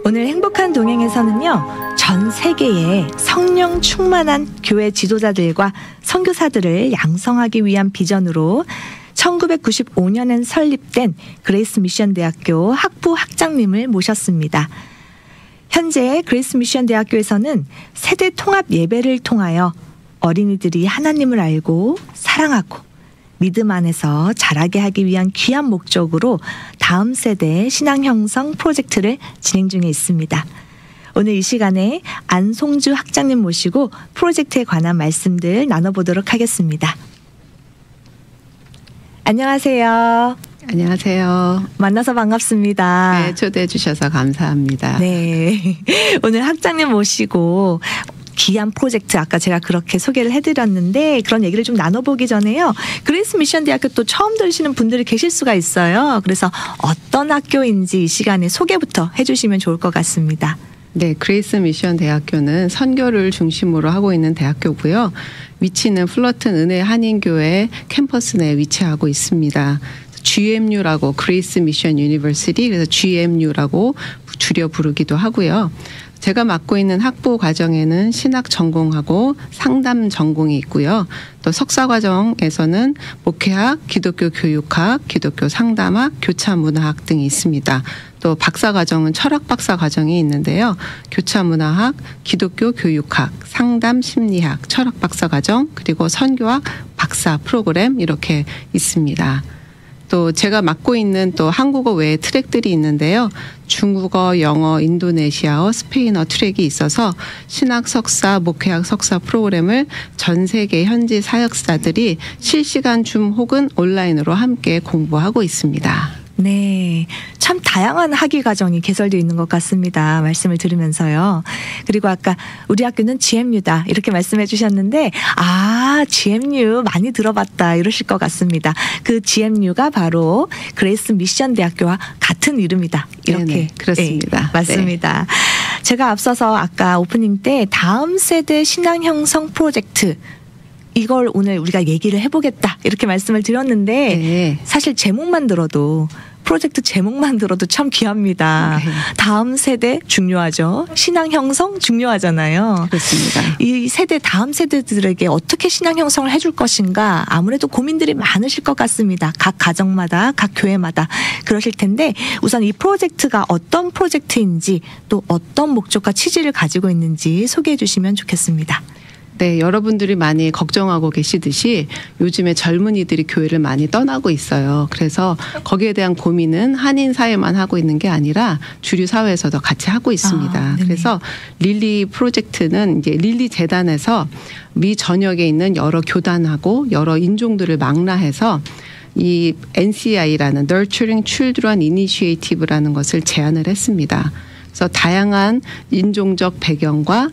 오늘 행복한 동행에서는요, 전 세계에 성령 충만한 교회 지도자들과 선교사들을 양성하기 위한 비전으로 1995년엔 설립된 그레이스 미션 대학교 학부 학장님을 모셨습니다. 현재 그레이스 미션 대학교에서는 세대 통합 예배를 통하여 어린이들이 하나님을 알고 사랑하고 믿음 안에서 자라게 하기 위한 귀한 목적으로 다음 세대 신앙 형성 프로젝트를 진행 중에 있습니다. 오늘 이 시간에 안송주 학장님 모시고 프로젝트에 관한 말씀들 나눠보도록 하겠습니다. 안녕하세요. 안녕하세요. 만나서 반갑습니다. 네, 초대해 주셔서 감사합니다. 네, 오늘 학장님 모시고 귀한 프로젝트 아까 제가 그렇게 소개를 해드렸는데 그런 얘기를 좀 나눠보기 전에요. 그레이스 미션 대학교 또 처음 들으시는 분들이 계실 수가 있어요. 그래서 어떤 학교인지 이 시간에 소개부터 해주시면 좋을 것 같습니다. 네, 그레이스 미션 대학교는 선교를 중심으로 하고 있는 대학교고요. 위치는 플러튼 은혜 한인교회 캠퍼스 내에 위치하고 있습니다. GMU라고 그레이스 미션 유니버시티, 그래서 GMU라고 줄여 부르기도 하고요. 제가 맡고 있는 학부 과정에는 신학 전공하고 상담 전공이 있고요. 또 석사 과정에서는 목회학, 기독교 교육학, 기독교 상담학, 교차 문화학 등이 있습니다. 또 박사 과정은 철학 박사 과정이 있는데요. 교차 문화학, 기독교 교육학, 상담 심리학, 철학 박사 과정, 그리고 선교학 박사 프로그램 이렇게 있습니다. 또 제가 맡고 있는 또 한국어 외에 트랙들이 있는데요. 중국어, 영어, 인도네시아어, 스페인어 트랙이 있어서 신학 석사, 목회학 석사 프로그램을 전 세계 현지 사역자들이 실시간 줌 혹은 온라인으로 함께 공부하고 있습니다. 네, 참 다양한 학위 과정이 개설되어 있는 것 같습니다. 말씀을 들으면서요. 그리고 아까 우리 학교는 GMU다 이렇게 말씀해 주셨는데 GMU 많이 들어봤다 이러실 것 같습니다. 그 GMU가 바로 그레이스 미션 대학교와 같은 이름이다. 이렇게. 네네, 그렇습니다. 네, 맞습니다. 네. 제가 앞서서 아까 오프닝 때 다음 세대 신앙 형성 프로젝트 이걸 오늘 우리가 얘기를 해보겠다 이렇게 말씀을 드렸는데 네. 사실 제목만 들어도 프로젝트 제목만 들어도 참 귀합니다. 네. 다음 세대 중요하죠. 신앙 형성 중요하잖아요. 그렇습니다. 이 세대 다음 세대들에게 어떻게 신앙 형성을 해줄 것인가 아무래도 고민들이 많으실 것 같습니다. 각 가정마다 각 교회마다 그러실 텐데 우선 이 프로젝트가 어떤 프로젝트인지 또 어떤 목적과 취지를 가지고 있는지 소개해 주시면 좋겠습니다. 네, 여러분들이 많이 걱정하고 계시듯이 요즘에 젊은이들이 교회를 많이 떠나고 있어요. 그래서 거기에 대한 고민은 한인 사회만 하고 있는 게 아니라 주류 사회에서도 같이 하고 있습니다. 그래서 릴리 프로젝트는 이제 릴리 재단에서 미 전역에 있는 여러 교단하고 여러 인종들을 망라해서 이 NCI라는 Nurturing Children Initiative라는 것을 제안을 했습니다. 그래서 다양한 인종적 배경과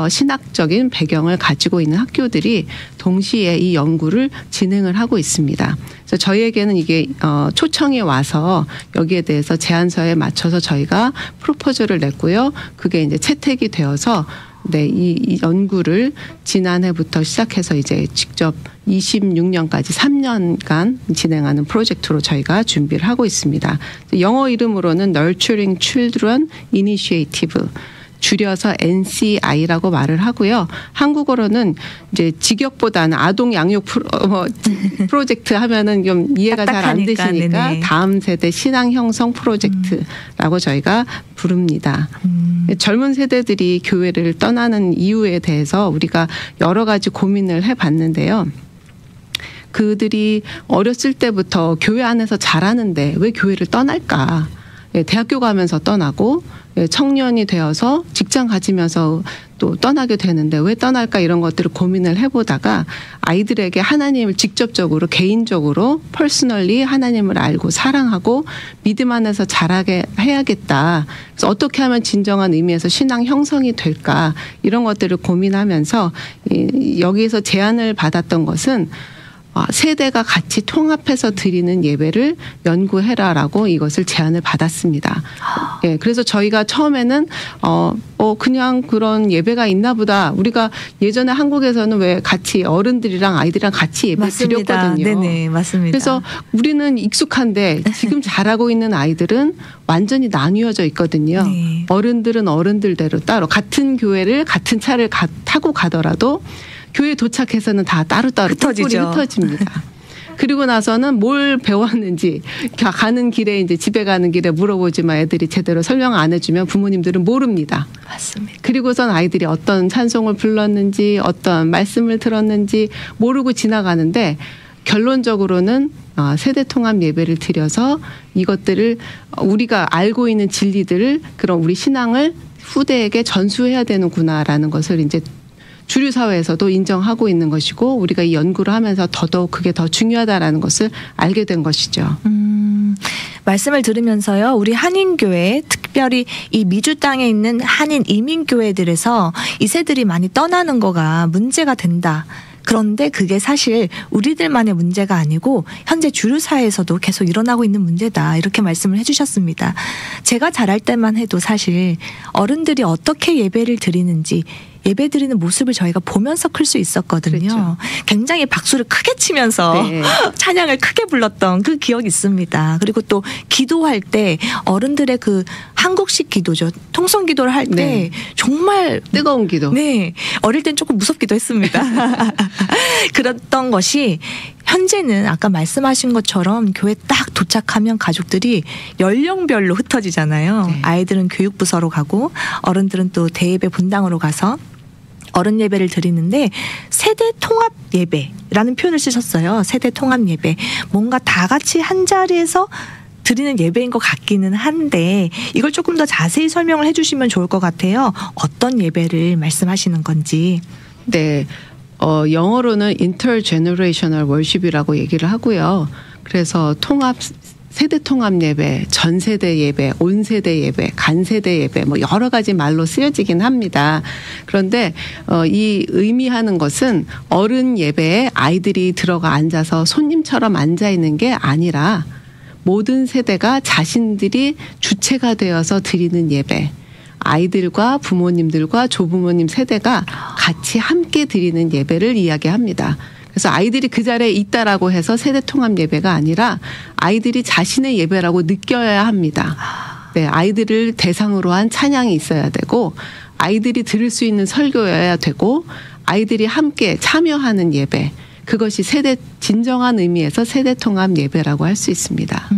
신학적인 배경을 가지고 있는 학교들이 동시에 이 연구를 진행을 하고 있습니다. 그래서 저희에게는 이게 초청이 와서 여기에 대해서 제안서에 맞춰서 저희가 프로포즈를 냈고요. 그게 이제 채택이 되어서 네, 이 연구를 지난해부터 시작해서 이제 직접 26년까지 3년간 진행하는 프로젝트로 저희가 준비를 하고 있습니다. 영어 이름으로는 Nurturing Children Initiative. 줄여서 NCI라고 말을 하고요. 한국어로는 이제 직역보다는 아동 양육 프로젝트 하면은 좀 이해가 잘 안 되시니까 네네. 다음 세대 신앙 형성 프로젝트라고 저희가 부릅니다. 젊은 세대들이 교회를 떠나는 이유에 대해서 우리가 여러 가지 고민을 해봤는데요. 그들이 어렸을 때부터 교회 안에서 자라는데 왜 교회를 떠날까? 대학교 가면서 떠나고 청년이 되어서 직장 가지면서 또 떠나게 되는데 왜 떠날까 이런 것들을 고민을 해보다가 아이들에게 하나님을 직접적으로 개인적으로 퍼스널리 하나님을 알고 사랑하고 믿음 안에서 자라게 해야겠다. 그래서 어떻게 하면 진정한 의미에서 신앙 형성이 될까 이런 것들을 고민하면서 여기에서 제안을 받았던 것은 세대가 같이 통합해서 드리는 예배를 연구해라라고 이것을 제안을 받았습니다. 예, 그래서 저희가 처음에는 그냥 그런 예배가 있나 보다. 우리가 예전에 한국에서는 왜 같이 어른들이랑 아이들이랑 같이 예배 드렸거든요. 네네, 맞습니다. 그래서 우리는 익숙한데 지금 자라고 있는 아이들은 완전히 나뉘어져 있거든요. 네. 어른들은 어른들대로 따로 같은 교회를 같은 차를 타고 가더라도 교회 도착해서는 다 따로따로 뿔뿔이 흩어집니다. 그리고 나서는 뭘 배웠는지 가는 길에 이제 집에 가는 길에 물어보지만 애들이 제대로 설명 안 해주면 부모님들은 모릅니다. 맞습니다. 그리고선 아이들이 어떤 찬송을 불렀는지 어떤 말씀을 들었는지 모르고 지나가는데 결론적으로는 세대 통합 예배를 드려서 이것들을 우리가 알고 있는 진리들을 그런 우리 신앙을 후대에게 전수해야 되는구나라는 것을 이제 주류 사회에서도 인정하고 있는 것이고 우리가 이 연구를 하면서 더더욱 그게 더 중요하다라는 것을 알게 된 것이죠. 말씀을 들으면서요, 우리 한인교회, 특별히 이 미주 땅에 있는 한인 이민교회들에서 이세들이 많이 떠나는 거가 문제가 된다. 그런데 그게 사실 우리들만의 문제가 아니고 현재 주류 사회에서도 계속 일어나고 있는 문제다. 이렇게 말씀을 해주셨습니다. 제가 자랄 때만 해도 사실 어른들이 어떻게 예배를 드리는지 예배 드리는 모습을 저희가 보면서 클 수 있었거든요. 그렇죠. 굉장히 박수를 크게 치면서 네. 찬양을 크게 불렀던 그 기억이 있습니다. 그리고 또 기도할 때 어른들의 그 한국식 기도죠. 통성 기도를 할 때 네. 정말 뜨거운 기도. 네. 어릴 땐 조금 무섭기도 했습니다. 그랬던 것이 현재는 아까 말씀하신 것처럼 교회 딱 도착하면 가족들이 연령별로 흩어지잖아요. 네. 아이들은 교육부서로 가고 어른들은 또 대예배 본당으로 가서 어른 예배를 드리는데 세대 통합 예배라는 표현을 쓰셨어요. 세대 통합 예배. 뭔가 다 같이 한 자리에서 드리는 예배인 것 같기는 한데 이걸 조금 더 자세히 설명을 해주시면 좋을 것 같아요. 어떤 예배를 말씀하시는 건지. 네. 영어로는 intergenerational worship이라고 얘기를 하고요. 그래서 세대 통합 예배, 전 세대 예배, 온 세대 예배, 간 세대 예배 뭐 여러 가지 말로 쓰여지긴 합니다. 그런데 이 의미하는 것은 어른 예배에 아이들이 들어가 앉아서 손님처럼 앉아 있는 게 아니라 모든 세대가 자신들이 주체가 되어서 드리는 예배. 아이들과 부모님들과 조부모님 세대가 같이 함께 드리는 예배를 이야기합니다. 그래서 아이들이 그 자리에 있다라고 해서 세대 통합 예배가 아니라 아이들이 자신의 예배라고 느껴야 합니다. 네, 아이들을 대상으로 한 찬양이 있어야 되고 아이들이 들을 수 있는 설교여야 되고 아이들이 함께 참여하는 예배. 그것이 진정한 의미에서 세대 통합 예배라고 할 수 있습니다.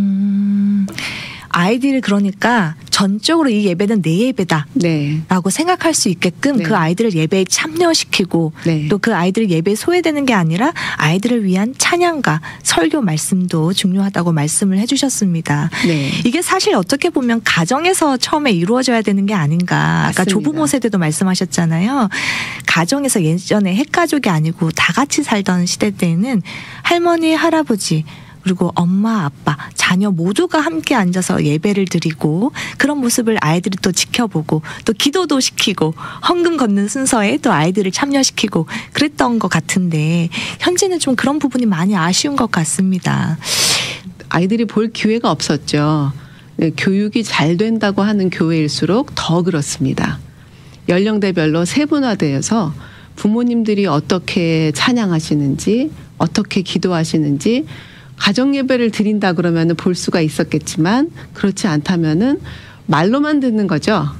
아이들이 그러니까 전적으로 이 예배는 내 예배다 네. 라고 생각할 수 있게끔 네. 그 아이들을 예배에 참여시키고 네. 또 그 아이들이 예배에 소외되는 게 아니라 아이들을 위한 찬양과 설교 말씀도 중요하다고 말씀을 해주셨습니다. 네. 이게 사실 어떻게 보면 가정에서 처음에 이루어져야 되는 게 아닌가. 아까 맞습니다. 조부모 세대도 말씀하셨잖아요. 가정에서 예전에 핵가족이 아니고 다 같이 살던 시대 때에는 할머니, 할아버지 그리고 엄마, 아빠, 자녀 모두가 함께 앉아서 예배를 드리고 그런 모습을 아이들이 또 지켜보고 또 기도도 시키고 헌금 걷는 순서에 또 아이들을 참여시키고 그랬던 것 같은데 현재는 좀 그런 부분이 많이 아쉬운 것 같습니다. 아이들이 볼 기회가 없었죠. 교육이 잘 된다고 하는 교회일수록 더 그렇습니다. 연령대별로 세분화되어서 부모님들이 어떻게 찬양하시는지 어떻게 기도하시는지 가정 예배를 드린다 그러면은 볼 수가 있었겠지만 그렇지 않다면은 말로만 듣는 거죠.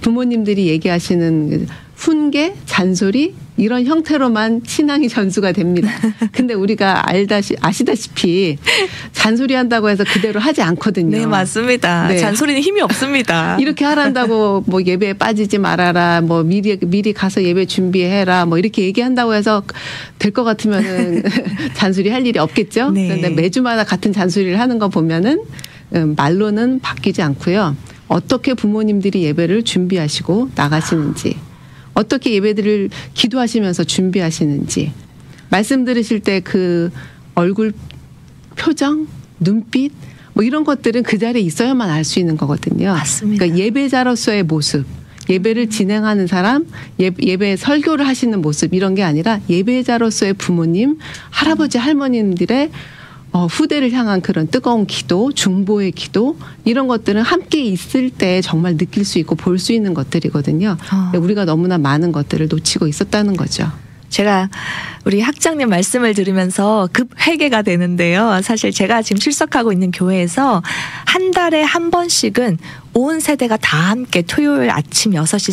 부모님들이 얘기하시는 훈계, 잔소리 이런 형태로만 신앙이 전수가 됩니다. 근데 우리가 아시다시피 잔소리 한다고 해서 그대로 하지 않거든요. 네, 맞습니다. 네. 잔소리는 힘이 없습니다. 이렇게 하란다고 뭐 예배에 빠지지 말아라, 뭐 미리 가서 예배 준비해라, 뭐 이렇게 얘기한다고 해서 될 것 같으면은 잔소리 할 일이 없겠죠. 네. 그런데 매주마다 같은 잔소리를 하는 거 보면은 말로는 바뀌지 않고요. 어떻게 부모님들이 예배를 준비하시고 나가시는지, 어떻게 예배들을 기도하시면서 준비하시는지, 말씀 들으실 때 그 얼굴 표정, 눈빛 뭐 이런 것들은 그 자리에 있어야만 알 수 있는 거거든요. 맞습니다. 그러니까 예배자로서의 모습, 예배를 진행하는 사람, 예배 설교를 하시는 모습 이런 게 아니라 예배자로서의 부모님, 할아버지, 할머님들의 후대를 향한 그런 뜨거운 기도, 중보의 기도 이런 것들은 함께 있을 때 정말 느낄 수 있고 볼 수 있는 것들이거든요. 우리가 너무나 많은 것들을 놓치고 있었다는 거죠. 제가 우리 학장님 말씀을 들으면서 급 회개가 되는데요. 사실 제가 지금 출석하고 있는 교회에서 한 달에 한 번씩은 온 세대가 다 함께 토요일 아침 6시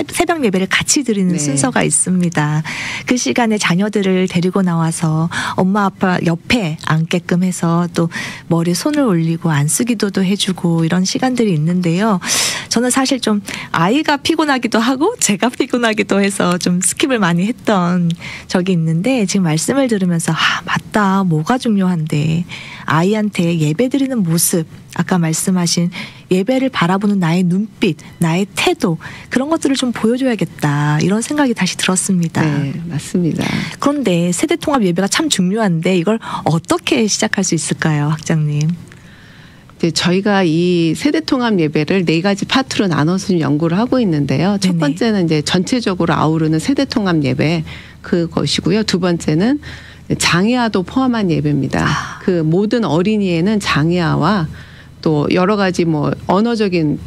새벽 예배를 같이 드리는 네. 순서가 있습니다. 그 시간에 자녀들을 데리고 나와서 엄마 아빠 옆에 앉게끔 해서 또 머리에 손을 올리고 안수기도도 해주고 이런 시간들이 있는데요. 저는 사실 좀 아이가 피곤하기도 하고 제가 피곤하기도 해서 좀 스킵을 많이 했던 적이 있는데 지금 말씀을 들으면서 맞다, 뭐가 중요한데 아이한테 예배 드리는 모습, 아까 말씀하신 예배를 바라보는 나의 눈빛, 나의 태도 그런 것들을 좀 보여줘야겠다 이런 생각이 다시 들었습니다. 네, 맞습니다. 그런데 세대통합 예배가 참 중요한데 이걸 어떻게 시작할 수 있을까요, 학장님? 이제 저희가 이 세대통합 예배를 4가지 파트로 나눠서 좀 연구를 하고 있는데요. 첫 번째는 이제 전체적으로 아우르는 세대통합 예배 그것이고요. 두 번째는 장애아도 포함한 예배입니다. 그 모든 어린이에는 장애아와 또 여러 가지 뭐 언어적인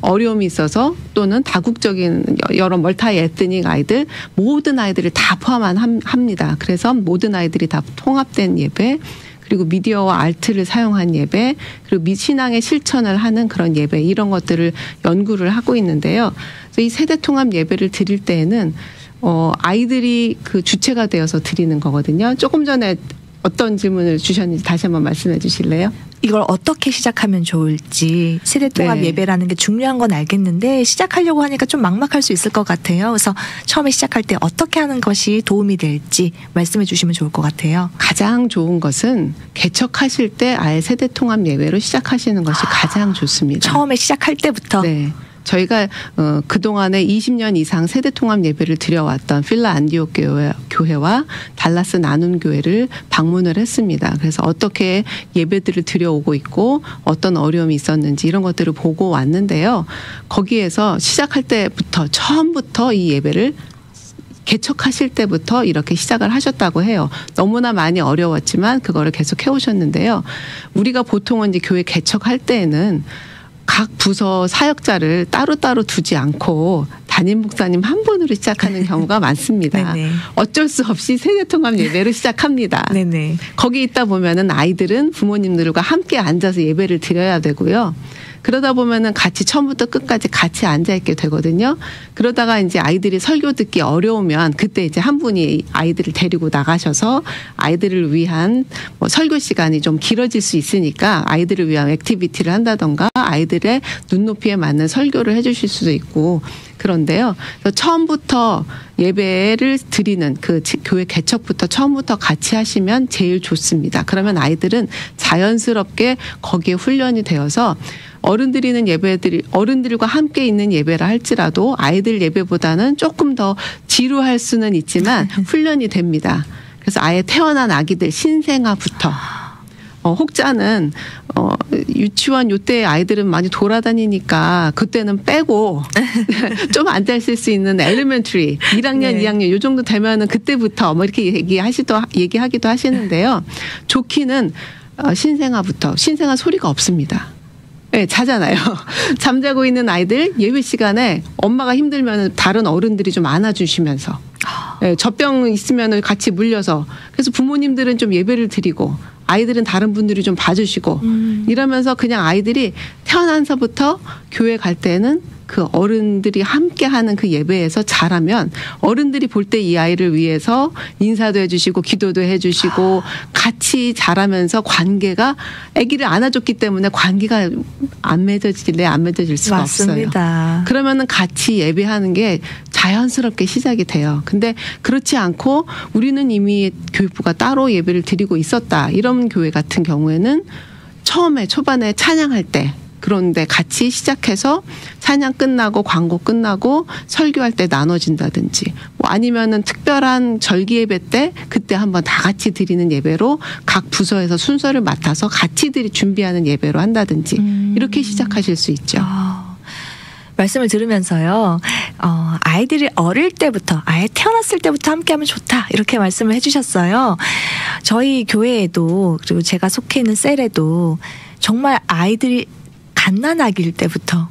어려움이 있어서 또는 다국적인 여러 멀티 에트닉 아이들 모든 아이들을 다 포함합니다. 그래서 모든 아이들이 다 통합된 예배 그리고 미디어와 아트를 사용한 예배 그리고 신앙의 실천을 하는 그런 예배 이런 것들을 연구를 하고 있는데요. 그래서 이 세대통합 예배를 드릴 때에는 아이들이 그 주체가 되어서 드리는 거거든요. 조금 전에 어떤 질문을 주셨는지 다시 한번 말씀해 주실래요? 이걸 어떻게 시작하면 좋을지 세대통합 네. 예배라는 게 중요한 건 알겠는데 시작하려고 하니까 좀 막막할 수 있을 것 같아요. 그래서 처음에 시작할 때 어떻게 하는 것이 도움이 될지 말씀해 주시면 좋을 것 같아요. 가장 좋은 것은 개척하실 때 아예 세대통합 예배로 시작하시는 것이 가장 좋습니다. 처음에 시작할 때부터? 네. 저희가 그동안에 20년 이상 세대통합 예배를 드려왔던 필라 안디옥 교회와 달라스 나눔 교회를 방문을 했습니다. 그래서 어떻게 예배들을 드려오고 있고 어떤 어려움이 있었는지 이런 것들을 보고 왔는데요. 거기에서 시작할 때부터 처음부터 이 예배를 개척하실 때부터 이렇게 시작을 하셨다고 해요. 너무나 많이 어려웠지만 그거를 계속 해오셨는데요. 우리가 보통은 이제 교회 개척할 때에는 각 부서 사역자를 따로따로 두지 않고 담임 목사님 한 분으로 시작하는 경우가 많습니다. 어쩔 수 없이 세대통합 예배로 시작합니다. 네네. 거기 있다 보면은 아이들은 부모님들과 함께 앉아서 예배를 드려야 되고요. 그러다 보면은 같이 처음부터 끝까지 같이 앉아 있게 되거든요. 그러다가 이제 아이들이 설교 듣기 어려우면 그때 이제 한 분이 아이들을 데리고 나가셔서 아이들을 위한 뭐 설교 시간이 좀 길어질 수 있으니까 아이들을 위한 액티비티를 한다던가 아이들의 눈높이에 맞는 설교를 해주실 수도 있고 그런데요. 그래서 처음부터 예배를 드리는 그 교회 개척부터 처음부터 같이 하시면 제일 좋습니다. 그러면 아이들은 자연스럽게 거기에 훈련이 되어서 어른들과 함께 있는 예배라 할지라도 아이들 예배보다는 조금 더 지루할 수는 있지만 훈련이 됩니다. 그래서 아예 태어난 아기들 신생아부터 혹자는 유치원 요때 아이들은 많이 돌아다니니까 그때는 빼고 좀 앉아있을 수 있는 엘리멘터리 1학년, 네. 2학년 요 정도 되면은 그때부터 뭐 이렇게 얘기하기도 하시는데요. 좋기는 신생아부터 신생아 소리가 없습니다. 네, 자잖아요. 잠자고 있는 아이들 예배 시간에 엄마가 힘들면 다른 어른들이 좀 안아주시면서 네, 젖병 있으면 같이 물려서 그래서 부모님들은 좀 예배를 드리고 아이들은 다른 분들이 좀 봐주시고 이러면서 그냥 아이들이 태어나서부터 교회 갈 때는 그 어른들이 함께하는 그 예배에서 자라면 어른들이 볼 때 이 아이를 위해서 인사도 해주시고 기도도 해주시고 같이 자라면서 관계가 아기를 안아줬기 때문에 관계가 안 맺어질 수가 맞습니다. 없어요. 그러면은 같이 예배하는 게 자연스럽게 시작이 돼요. 근데 그렇지 않고 우리는 이미 교육부가 따로 예배를 드리고 있었다. 이런 교회 같은 경우에는 초반에 찬양할 때 그런데 같이 시작해서 찬양 끝나고 광고 끝나고 설교할 때 나눠진다든지 뭐 아니면은 특별한 절기 예배 때 그때 한번 다 같이 드리는 예배로 각 부서에서 순서를 맡아서 같이 준비하는 예배로 한다든지 이렇게 시작하실 수 있죠. 말씀을 들으면서요, 아이들이 어릴 때부터, 아예 태어났을 때부터 함께하면 좋다, 이렇게 말씀을 해주셨어요. 저희 교회에도, 그리고 제가 속해 있는 셀에도 정말 아이들이 갓난아기일 때부터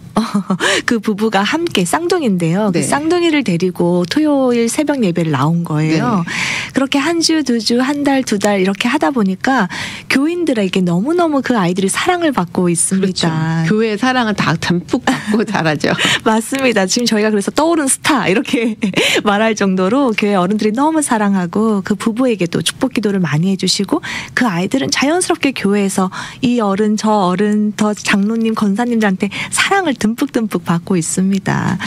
그 부부가 함께 쌍둥이인데요. 네. 그 쌍둥이를 데리고 토요일 새벽 예배를 나온 거예요. 네. 그렇게 한 주, 두 주, 한 달, 두 달 이렇게 하다 보니까 교인들에게 너무너무 그 아이들이 사랑을 받고 있습니다. 그렇죠. 교회의 사랑을 다 담뿍 받고 자라죠. 맞습니다. 지금 저희가 그래서 떠오른 스타 이렇게 말할 정도로 교회 어른들이 너무 사랑하고 그 부부에게도 축복 기도를 많이 해주시고 그 아이들은 자연스럽게 교회에서 이 어른 저 어른 더 장로님 권사님들한테 사랑을 듬뿍듬뿍 받고 있습니다.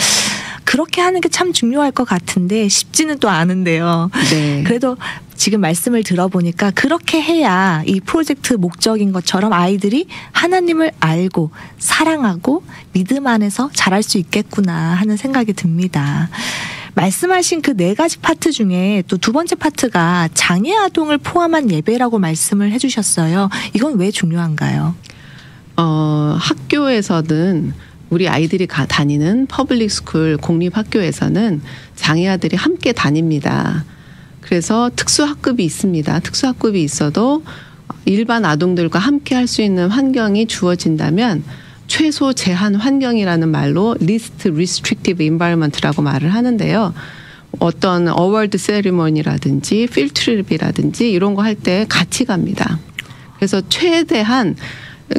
그렇게 하는 게 참 중요할 것 같은데 쉽지는 또 않은데요. 네. 그래도 지금 말씀을 들어보니까 그렇게 해야 이 프로젝트 목적인 것처럼 아이들이 하나님을 알고 사랑하고 믿음 안에서 자랄 수 있겠구나 하는 생각이 듭니다. 말씀하신 그 4가지 파트 중에 또 2번째 파트가 장애 아동을 포함한 예배라고 말씀을 해주셨어요. 이건 왜 중요한가요? 학교에서는 우리 아이들이 다니는 퍼블릭 스쿨 공립학교에서는 장애아들이 함께 다닙니다. 그래서 특수학급이 있습니다. 특수학급이 있어도 일반 아동들과 함께 할 수 있는 환경이 주어진다면 최소 제한 환경이라는 말로 Least Restrictive Environment라고 말을 하는데요. 어떤 어워드 세리머니라든지 필트립이라든지 이런 거 할 때 같이 갑니다. 그래서 최대한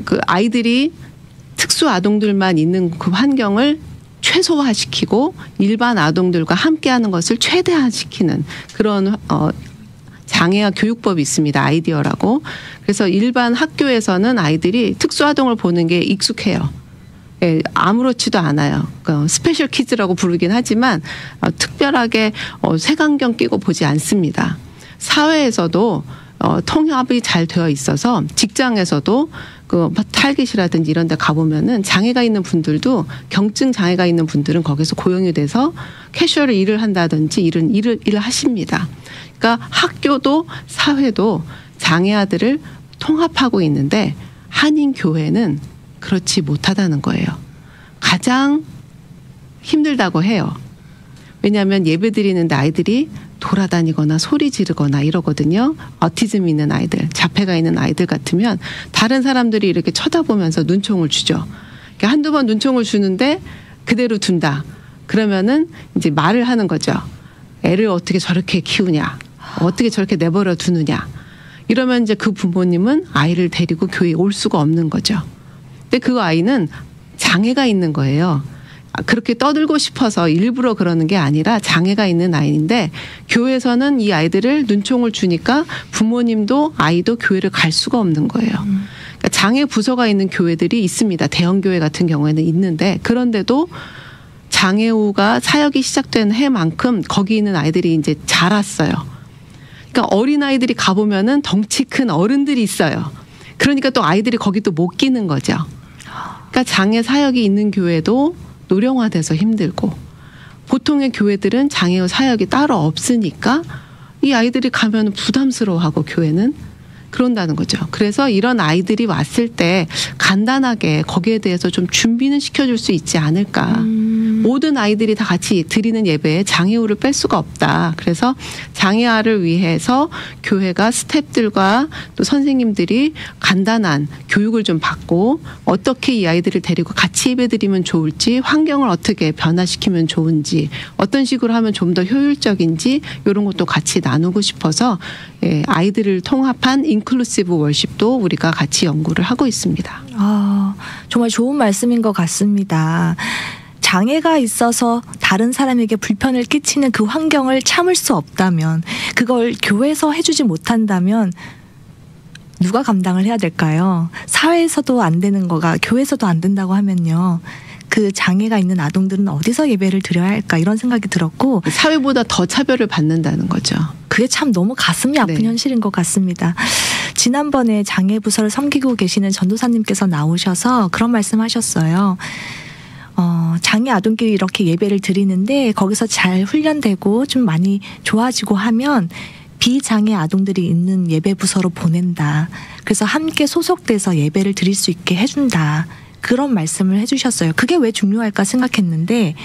그 아이들이 특수 아동들만 있는 그 환경을 최소화시키고 일반 아동들과 함께하는 것을 최대화시키는 그런 장애아 교육법이 있습니다. 아이디어라고. 그래서 일반 학교에서는 아이들이 특수 아동을 보는 게 익숙해요. 예, 아무렇지도 않아요. 스페셜 키즈라고 부르긴 하지만 특별하게 색안경 끼고 보지 않습니다. 사회에서도 통합이 잘 되어 있어서 직장에서도 그 탈깃이라든지 이런 데 가보면은 장애가 있는 분들도 경증 장애가 있는 분들은 거기서 고용이 돼서 캐주얼 일을 한다든지 이런 일을 하십니다. 그러니까 학교도 사회도 장애아들을 통합하고 있는데 한인교회는 그렇지 못하다는 거예요. 가장 힘들다고 해요. 왜냐하면 예배 드리는데 아이들이 돌아다니거나 소리 지르거나 이러거든요. 어티즘 있는 아이들, 자폐가 있는 아이들 같으면 다른 사람들이 이렇게 쳐다보면서 눈총을 주죠. 그러니까 한두 번 눈총을 주는데 그대로 둔다. 그러면은 이제 말을 하는 거죠. 애를 어떻게 저렇게 키우냐. 어떻게 저렇게 내버려 두느냐. 이러면 이제 그 부모님은 아이를 데리고 교회에 올 수가 없는 거죠. 근데 그 아이는 장애가 있는 거예요. 그렇게 떠들고 싶어서 일부러 그러는 게 아니라 장애가 있는 아이인데 교회에서는 이 아이들을 눈총을 주니까 부모님도 아이도 교회를 갈 수가 없는 거예요. 그러니까 장애 부서가 있는 교회들이 있습니다. 대형 교회 같은 경우에는 있는데 그런데도 장애우가 사역이 시작된 해만큼 거기 있는 아이들이 이제 자랐어요. 그러니까 어린 아이들이 가보면은 덩치 큰 어른들이 있어요. 그러니까 또 아이들이 거기 또 못 끼는 거죠. 그러니까 장애 사역이 있는 교회도 노령화돼서 힘들고 보통의 교회들은 장애우 사역이 따로 없으니까 이 아이들이 가면 부담스러워하고 교회는 그런다는 거죠. 그래서 이런 아이들이 왔을 때 간단하게 거기에 대해서 좀 준비는 시켜줄 수 있지 않을까. 모든 아이들이 다 같이 드리는 예배에 장애우를 뺄 수가 없다. 그래서 장애아를 위해서 교회가 스태프들과 또 선생님들이 간단한 교육을 좀 받고 어떻게 이 아이들을 데리고 같이 예배드리면 좋을지 환경을 어떻게 변화시키면 좋은지 어떤 식으로 하면 좀 더 효율적인지 이런 것도 같이 나누고 싶어서 아이들을 통합한 인클루시브 월십도 우리가 같이 연구를 하고 있습니다. 정말 좋은 말씀인 것 같습니다. 장애가 있어서 다른 사람에게 불편을 끼치는 그 환경을 참을 수 없다면 그걸 교회에서 해주지 못한다면 누가 감당을 해야 될까요? 사회에서도 안 되는 거가 교회에서도 안 된다고 하면요. 그 장애가 있는 아동들은 어디서 예배를 드려야 할까 이런 생각이 들었고 사회보다 더 차별을 받는다는 거죠. 그게 참 너무 가슴이 아픈 네. 현실인 것 같습니다. 지난번에 장애부서를 섬기고 계시는 전도사님께서 나오셔서 그런 말씀하셨어요. 장애 아동끼리 이렇게 예배를 드리는데 거기서 잘 훈련되고 좀 많이 좋아지고 하면 비장애 아동들이 있는 예배 부서로 보낸다. 그래서 함께 소속돼서 예배를 드릴 수 있게 해준다. 그런 말씀을 해주셨어요. 그게 왜 중요할까 생각했는데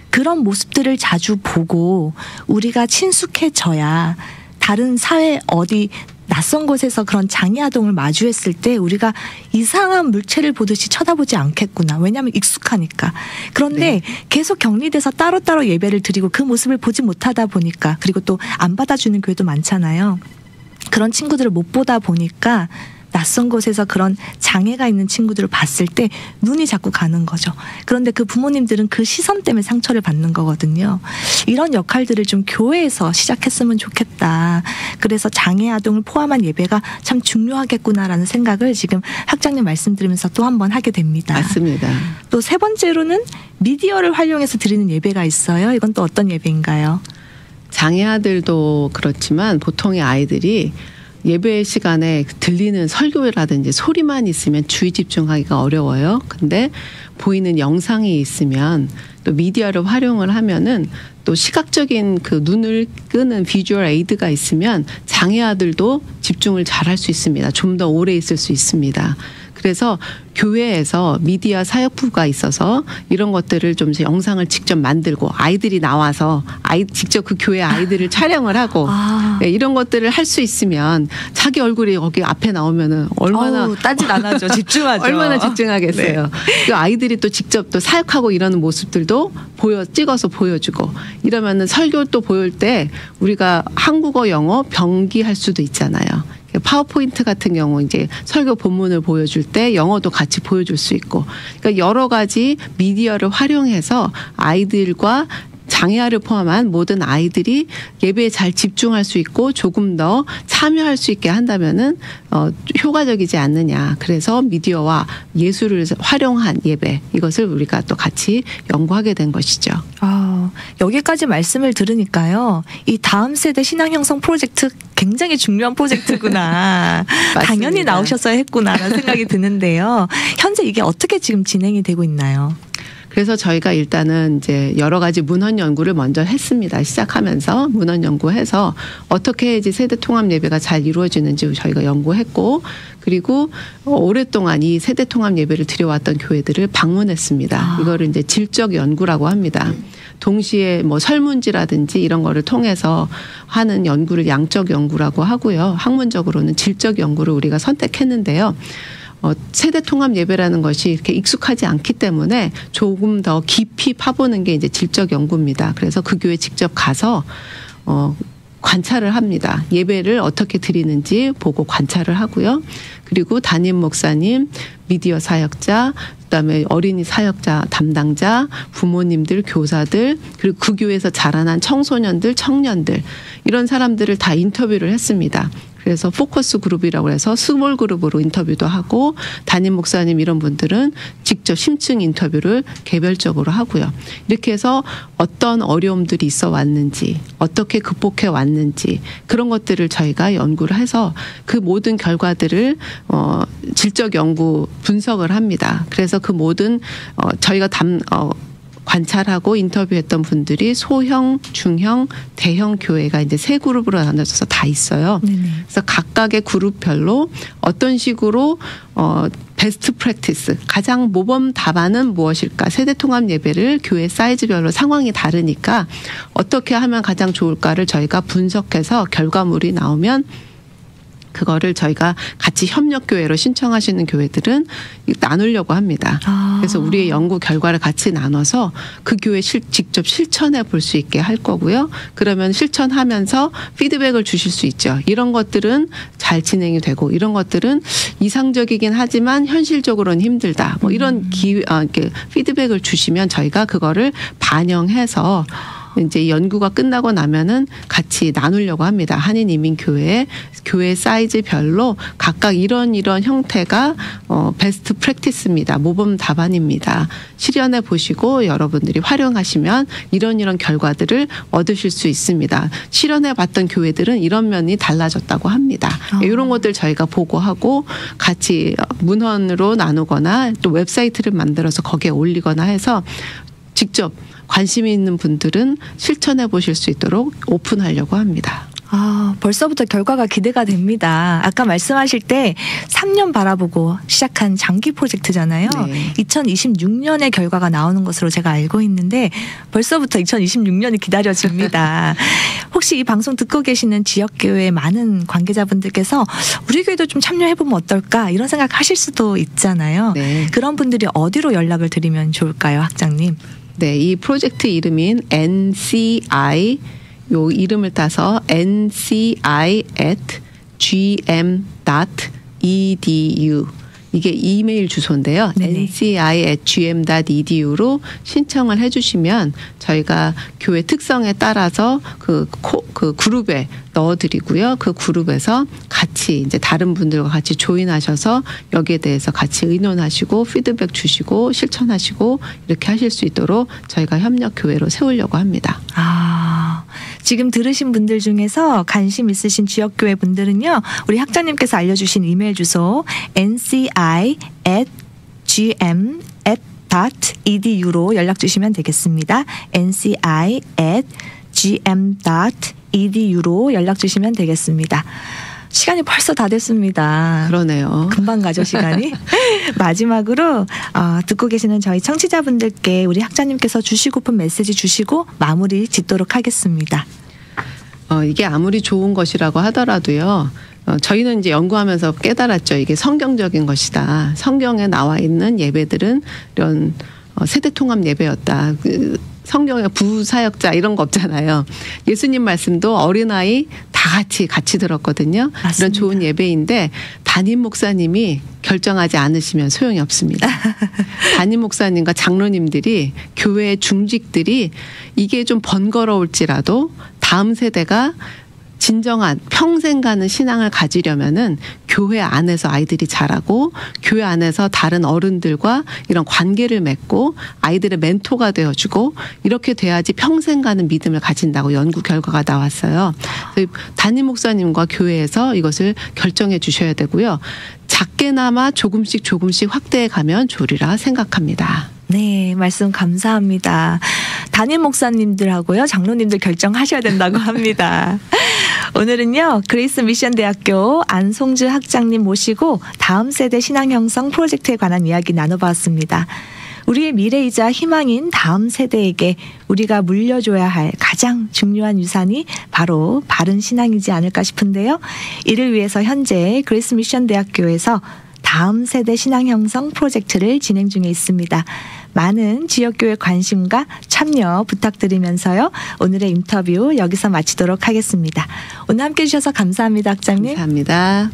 그런 모습들을 자주 보고 우리가 친숙해져야 다른 사회 어디 낯선 곳에서 그런 장애아동을 마주했을 때 우리가 이상한 물체를 보듯이 쳐다보지 않겠구나. 왜냐하면 익숙하니까. 그런데 계속 격리돼서 따로따로 예배를 드리고 그 모습을 보지 못하다 보니까 그리고 또 안 받아주는 교회도 많잖아요. 그런 친구들을 못 보다 보니까 낯선 곳에서 그런 장애가 있는 친구들을 봤을 때 눈이 자꾸 가는 거죠. 그런데 그 부모님들은 그 시선 때문에 상처를 받는 거거든요. 이런 역할들을 좀 교회에서 시작했으면 좋겠다. 그래서 장애 아동을 포함한 예배가 참 중요하겠구나라는 생각을 지금 학장님 말씀 들으면서 또 한 번 하게 됩니다. 맞습니다. 또 세 번째로는 미디어를 활용해서 드리는 예배가 있어요. 이건 또 어떤 예배인가요? 장애아들도 그렇지만 보통의 아이들이 예배 시간에 들리는 설교라든지 소리만 있으면 주의 집중하기가 어려워요. 근데 보이는 영상이 있으면 또 미디어를 활용을 하면은 또 시각적인 그 눈을 끄는 비주얼 에이드가 있으면 장애아들도 집중을 잘할 수 있습니다. 좀 더 오래 있을 수 있습니다. 그래서 교회에서 미디어 사역부가 있어서 이런 것들을 좀 영상을 직접 만들고 아이들이 나와서 직접 그 교회 아이들을 촬영을 하고 네, 이런 것들을 할 수 있으면 자기 얼굴이 여기 앞에 나오면은 얼마나 딴짓 안 하죠. 집중하죠. 얼마나 집중하겠어요. 네. 그 아이들이 또 직접 또 사역하고 이러는 모습들도 찍어서 보여주고 이러면은 설교 또 보일 때 우리가 한국어 영어 병기할 수도 있잖아요. 파워포인트 같은 경우 이제 설교 본문을 보여줄 때 영어도 같이 보여줄 수 있고 그러니까 여러 가지 미디어를 활용해서 아이들과 장애아를 포함한 모든 아이들이 예배에 잘 집중할 수 있고 조금 더 참여할 수 있게 한다면은 효과적이지 않느냐. 그래서 미디어와 예술을 활용한 예배 이것을 우리가 또 같이 연구하게 된 것이죠. 여기까지 말씀을 들으니까요. 이 다음 세대 신앙 형성 프로젝트 굉장히 중요한 프로젝트구나. 당연히 나오셨어야 했구나라는 생각이 드는데요. 현재 이게 어떻게 지금 진행이 되고 있나요? 그래서 저희가 일단은 이제 여러 가지 문헌 연구를 먼저 했습니다. 시작하면서 문헌 연구해서 어떻게 해야지 세대 통합 예배가 잘 이루어지는지 저희가 연구했고 그리고 오랫동안 이 세대 통합 예배를 드려왔던 교회들을 방문했습니다. 이거를 이제 질적 연구라고 합니다. 동시에 뭐 설문지라든지 이런 거를 통해서 하는 연구를 양적 연구라고 하고요. 학문적으로는 질적 연구를 우리가 선택했는데요. 세대 통합 예배라는 것이 이렇게 익숙하지 않기 때문에 조금 더 깊이 파보는 게 이제 질적 연구입니다. 그래서 그 교회 직접 가서 관찰을 합니다. 예배를 어떻게 드리는지 보고 관찰을 하고요. 그리고 담임 목사님, 미디어 사역자, 그다음에 어린이 사역자 담당자, 부모님들, 교사들, 그리고 그 교회에서 자라난 청소년들, 청년들 이런 사람들을 다 인터뷰를 했습니다. 그래서 포커스 그룹이라고 해서 스몰 그룹으로 인터뷰도 하고 담임 목사님 이런 분들은 직접 심층 인터뷰를 개별적으로 하고요. 이렇게 해서 어떤 어려움들이 있어 왔는지 어떻게 극복해 왔는지 그런 것들을 저희가 연구를 해서 그 모든 결과들을 질적 연구 분석을 합니다. 그래서 그 모든 저희가 관찰하고 인터뷰했던 분들이 소형, 중형, 대형 교회가 이제 세 그룹으로 나눠져서 다 있어요. 그래서 각각의 그룹별로 어떤 식으로 베스트 프랙티스 가장 모범 답안은 무엇일까? 세대 통합 예배를 교회 사이즈별로 상황이 다르니까 어떻게 하면 가장 좋을까를 저희가 분석해서 결과물이 나오면 그거를 저희가 같이 협력교회로 신청하시는 교회들은 나누려고 합니다. 그래서 우리의 연구 결과를 같이 나눠서 그 교회 직접 실천해 볼 수 있게 할 거고요. 그러면 실천하면서 피드백을 주실 수 있죠. 이런 것들은 잘 진행이 되고 이런 것들은 이상적이긴 하지만 현실적으로는 힘들다. 뭐 이런 피드백을 주시면 저희가 그거를 반영해서 이제 연구가 끝나고 나면은 같이 나누려고 합니다. 한인 이민 교회 사이즈별로 각각 이런 형태가 베스트 프랙티스입니다. 모범 답안입니다. 실현해 보시고 여러분들이 활용하시면 이런 결과들을 얻으실 수 있습니다. 실현해 봤던 교회들은 이런 면이 달라졌다고 합니다. 이런 것들 저희가 보고하고 같이 문헌으로 나누거나 또 웹사이트를 만들어서 거기에 올리거나 해서 직접 관심이 있는 분들은 실천해 보실 수 있도록 오픈하려고 합니다. 벌써부터 결과가 기대가 됩니다. 아까 말씀하실 때 3년 바라보고 시작한 장기 프로젝트잖아요. 네. 2026년에 결과가 나오는 것으로 제가 알고 있는데 벌써부터 2026년이 기다려집니다. 혹시 이 방송 듣고 계시는 지역교회 많은 관계자분들께서 우리 교회도 좀 참여해보면 어떨까 이런 생각하실 수도 있잖아요. 네. 그런 분들이 어디로 연락을 드리면 좋을까요, 학장님? 네, 이 프로젝트 이름인 NCI 요 이름을 따서 nci@gm.edu 이게 이메일 주소인데요. 네네. nci@gm.edu로 신청을 해주시면 저희가 교회 특성에 따라서 그 그룹에 넣어드리고요. 그 그룹에서 같이 이제 다른 분들과 같이 조인하셔서 여기에 대해서 같이 의논하시고 피드백 주시고 실천하시고 이렇게 하실 수 있도록 저희가 협력 교회로 세우려고 합니다. 지금 들으신 분들 중에서 관심 있으신 지역교회 분들은요. 우리 학자님께서 알려주신 이메일 주소 nci@gm.edu로 연락 주시면 되겠습니다. nci@gm.edu로 연락 주시면 되겠습니다. 시간이 벌써 다 됐습니다. 그러네요. 금방 가죠, 시간이. 마지막으로 듣고 계시는 저희 청취자분들께 우리 학자님께서 주시고픈 메시지 주시고 마무리 짓도록 하겠습니다. 이게 아무리 좋은 것이라고 하더라도요. 저희는 이제 연구하면서 깨달았죠. 이게 성경적인 것이다. 성경에 나와 있는 예배들은 이런 세대 통합 예배였다. 성경에 부사역자 이런 거 없잖아요. 예수님 말씀도 어린아이 다 같이 들었거든요. 맞습니다. 이런 좋은 예배인데 담임 목사님이 결정하지 않으시면 소용이 없습니다. 담임 목사님과 장로님들이 교회의 중직들이 이게 좀 번거로울지라도 다음 세대가 진정한 평생 가는 신앙을 가지려면은 교회 안에서 아이들이 자라고 교회 안에서 다른 어른들과 이런 관계를 맺고 아이들의 멘토가 되어주고 이렇게 돼야지 평생 가는 믿음을 가진다고 연구 결과가 나왔어요. 담임 목사님과 교회에서 이것을 결정해 주셔야 되고요. 작게나마 조금씩 확대해 가면 좋으리라 생각합니다. 네, 말씀 감사합니다. 담임 목사님들하고요, 장로님들 결정하셔야 된다고 합니다. 오늘은요, 그레이스 미션 대학교 안송주 학장님 모시고 다음 세대 신앙 형성 프로젝트에 관한 이야기 나눠봤습니다. 우리의 미래이자 희망인 다음 세대에게 우리가 물려줘야 할 가장 중요한 유산이 바로 바른 신앙이지 않을까 싶은데요. 이를 위해서 현재 그레이스 미션 대학교에서 다음 세대 신앙 형성 프로젝트를 진행 중에 있습니다. 많은 지역교회 관심과 참여 부탁드리면서요. 오늘의 인터뷰 여기서 마치도록 하겠습니다. 오늘 함께해 주셔서 감사합니다, 학장님. 감사합니다.